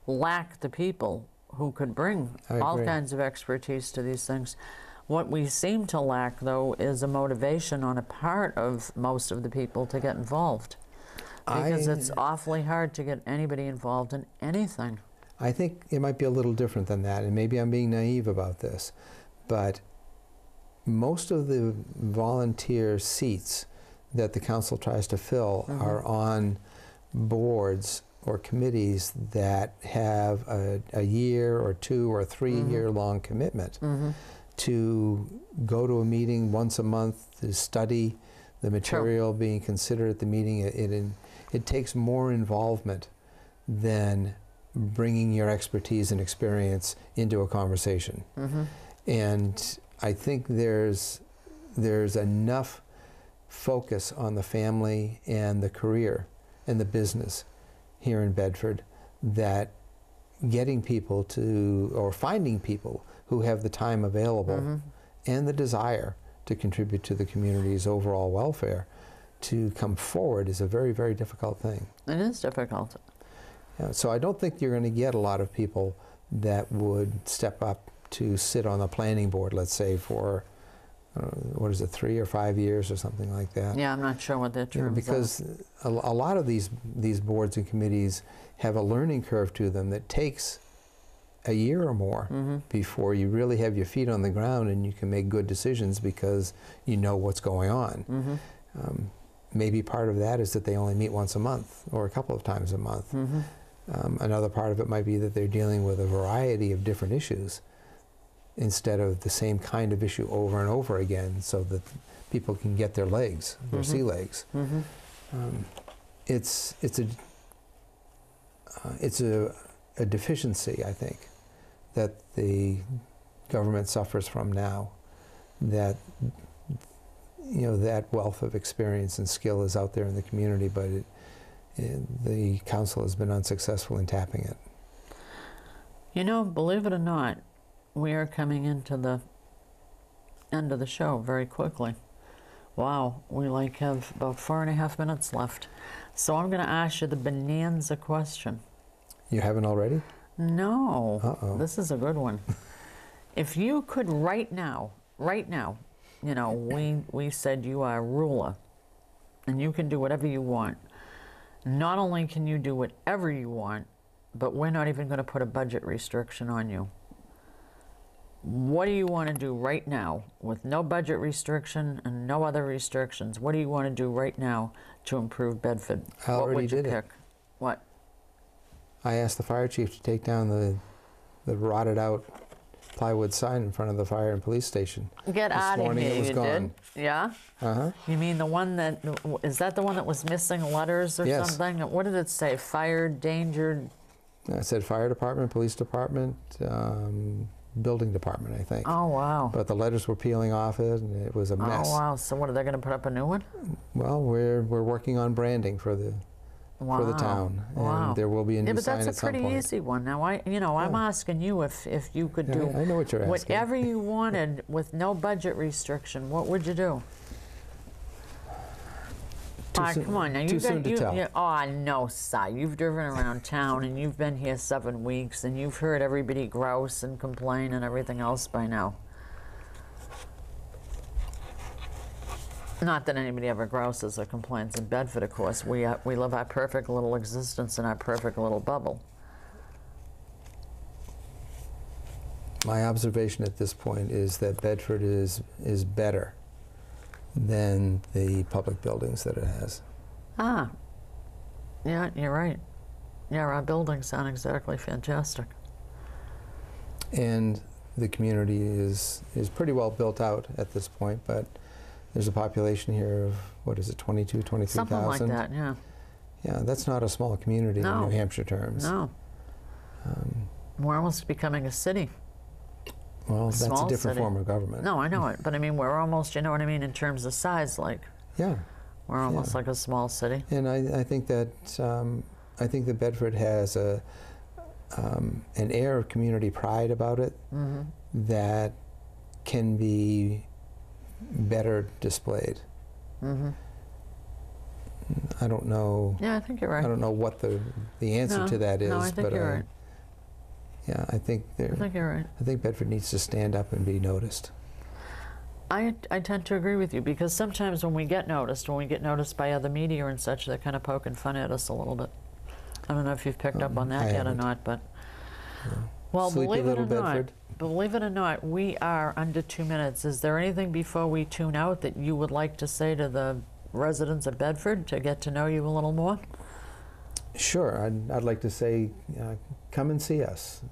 lack the people who could bring all kinds of expertise to these things. What we seem to lack, though, is a motivation on a part of most of the people to get involved, because it's awfully hard to get anybody involved in anything. I think it might be a little different than that, and maybe I'm being naive about this, but most of the volunteer seats that the council tries to fill are on boards or committees that have a year or 2 or 3 year long commitment to go to a meeting once a month, to study the material being considered at the meeting. It takes more involvement than bringing your expertise and experience into a conversation. And I think there's enough focus on the family and the career and the business here in Bedford that getting people to, or finding people who have the time available and the desire to contribute to the community's overall welfare to come forward is a very, very difficult thing. It is difficult. Yeah, so I don't think you're going to get a lot of people that would step up to sit on the planning board, let's say, for, 3 or 5 years or something like that. Yeah, I'm not sure what that term is. Because a lot of these boards and committees have a learning curve to them that takes a year or more before you really have your feet on the ground and you can make good decisions because you know what's going on. Maybe part of that is that they only meet once a month or a couple of times a month. Another part of it might be that they're dealing with a variety of different issues instead of the same kind of issue over and over again, so that people can get their legs, their sea legs. It's a deficiency, I think, that the government suffers from now, that that wealth of experience and skill is out there in the community, but the council has been unsuccessful in tapping it. Believe it or not, we are coming into the end of the show very quickly. Wow, we have about 4.5 minutes left. So I'm going to ask you the bonanza question. You haven't already? No. Uh-oh. This is a good one. If you could right now, we said you are a ruler and you can do whatever you want. Not only can you do whatever you want, but we're not even going to put a budget restriction on you. What do you want to do right now with no budget restriction and no other restrictions? What do you want to do right now to improve Bedford? I already did it. What? I asked the fire chief to take down the rotted out plywood sign in front of the fire and police station. Get out of here, it was you gone. did? Yeah? You mean the one that, is that the one that was missing letters or something? What did it say? Fire, danger? It said fire department, police department, building department, I think. Oh, wow. But the letters were peeling off it, and it was a mess. Oh, wow. So what, are they going to put up a new one? Well, we're working on branding for the town. And there will be a new sign at some point. But that's a pretty easy one. Now, I'm asking you if you could do I know what you're asking. Whatever you wanted with no budget restriction, what would you do? Come on now. Too soon to tell. Oh, no, Si. You've driven around town and you've been here 7 weeks and you've heard everybody grouse and complain and everything else by now. Not that anybody ever grouses or complains in Bedford, of course. We live our perfect little existence in our perfect little bubble. My observation at this point is that Bedford is better than the public buildings that it has. Ah, yeah, you're right. Yeah, our buildings aren't exactly fantastic. And the community is pretty well built out at this point, but there's a population here of, what is it, 22, 23,000? Something like that, yeah. Yeah, that's not a small community in New Hampshire terms. No. We're almost becoming a city. Well, that's a different form of government. No, I know it, but I mean, we're almost, you know what I mean, in terms of size, like. Yeah. We're almost like a small city. And I think that Bedford has an air of community pride about it that can be better displayed. I don't know. Yeah, I think you're right. I don't know what the answer to that is. No, I think you're right. Yeah, I think you're right. I think Bedford needs to stand up and be noticed. I tend to agree with you, because sometimes when we get noticed by other media and such, they're kind of poking fun at us a little bit. I don't know if you've picked up on that yet or not, but well, believe it or not, we are under 2 minutes. Is there anything before we tune out that you would like to say to the residents of Bedford to get to know you a little more? Sure, I'd like to say, come and see us.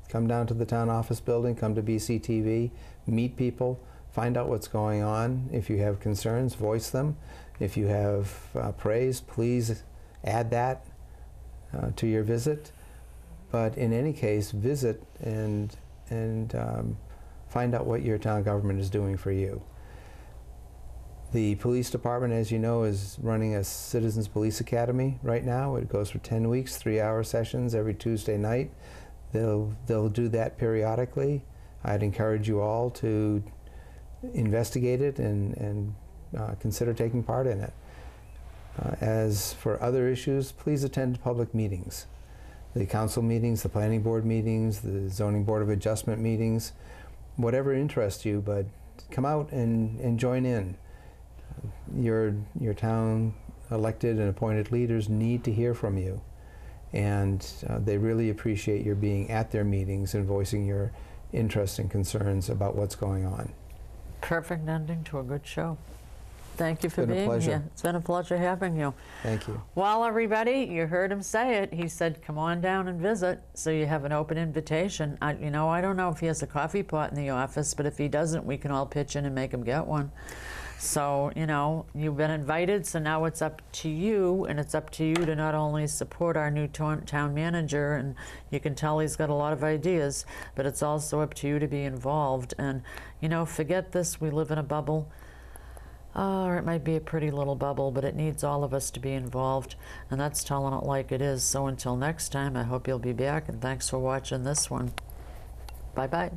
Come down to the town office building, come to BCTV, meet people, find out what's going on. If you have concerns, voice them. If you have praise, please add that to your visit. But in any case, visit and find out what your town government is doing for you. The police department, as you know, is running a Citizens Police Academy right now. It goes for 10 weeks, 3-hour sessions every Tuesday night. They'll do that periodically. I'd encourage you all to investigate it and consider taking part in it. As for other issues, please attend public meetings. The council meetings, the planning board meetings, the zoning board of adjustment meetings, whatever interests you, but come out and join in. Your town elected and appointed leaders need to hear from you, and they really appreciate your being at their meetings and voicing your interest and concerns about what's going on. Perfect ending to a good show. Thank you for being here. It's been a pleasure having you. Thank you. Well, everybody, you heard him say it. He said, come on down and visit. So you have an open invitation. I don't know if he has a coffee pot in the office, but if he doesn't, we can all pitch in and make him get one. So, you've been invited, so now it's up to you, and it's up to you to not only support our new town manager, and you can tell he's got a lot of ideas, but it's also up to you to be involved. And, forget this, we live in a bubble. Or it might be a pretty little bubble, but it needs all of us to be involved, and that's telling it like it is. So until next time, I hope you'll be back, and thanks for watching this one. Bye-bye.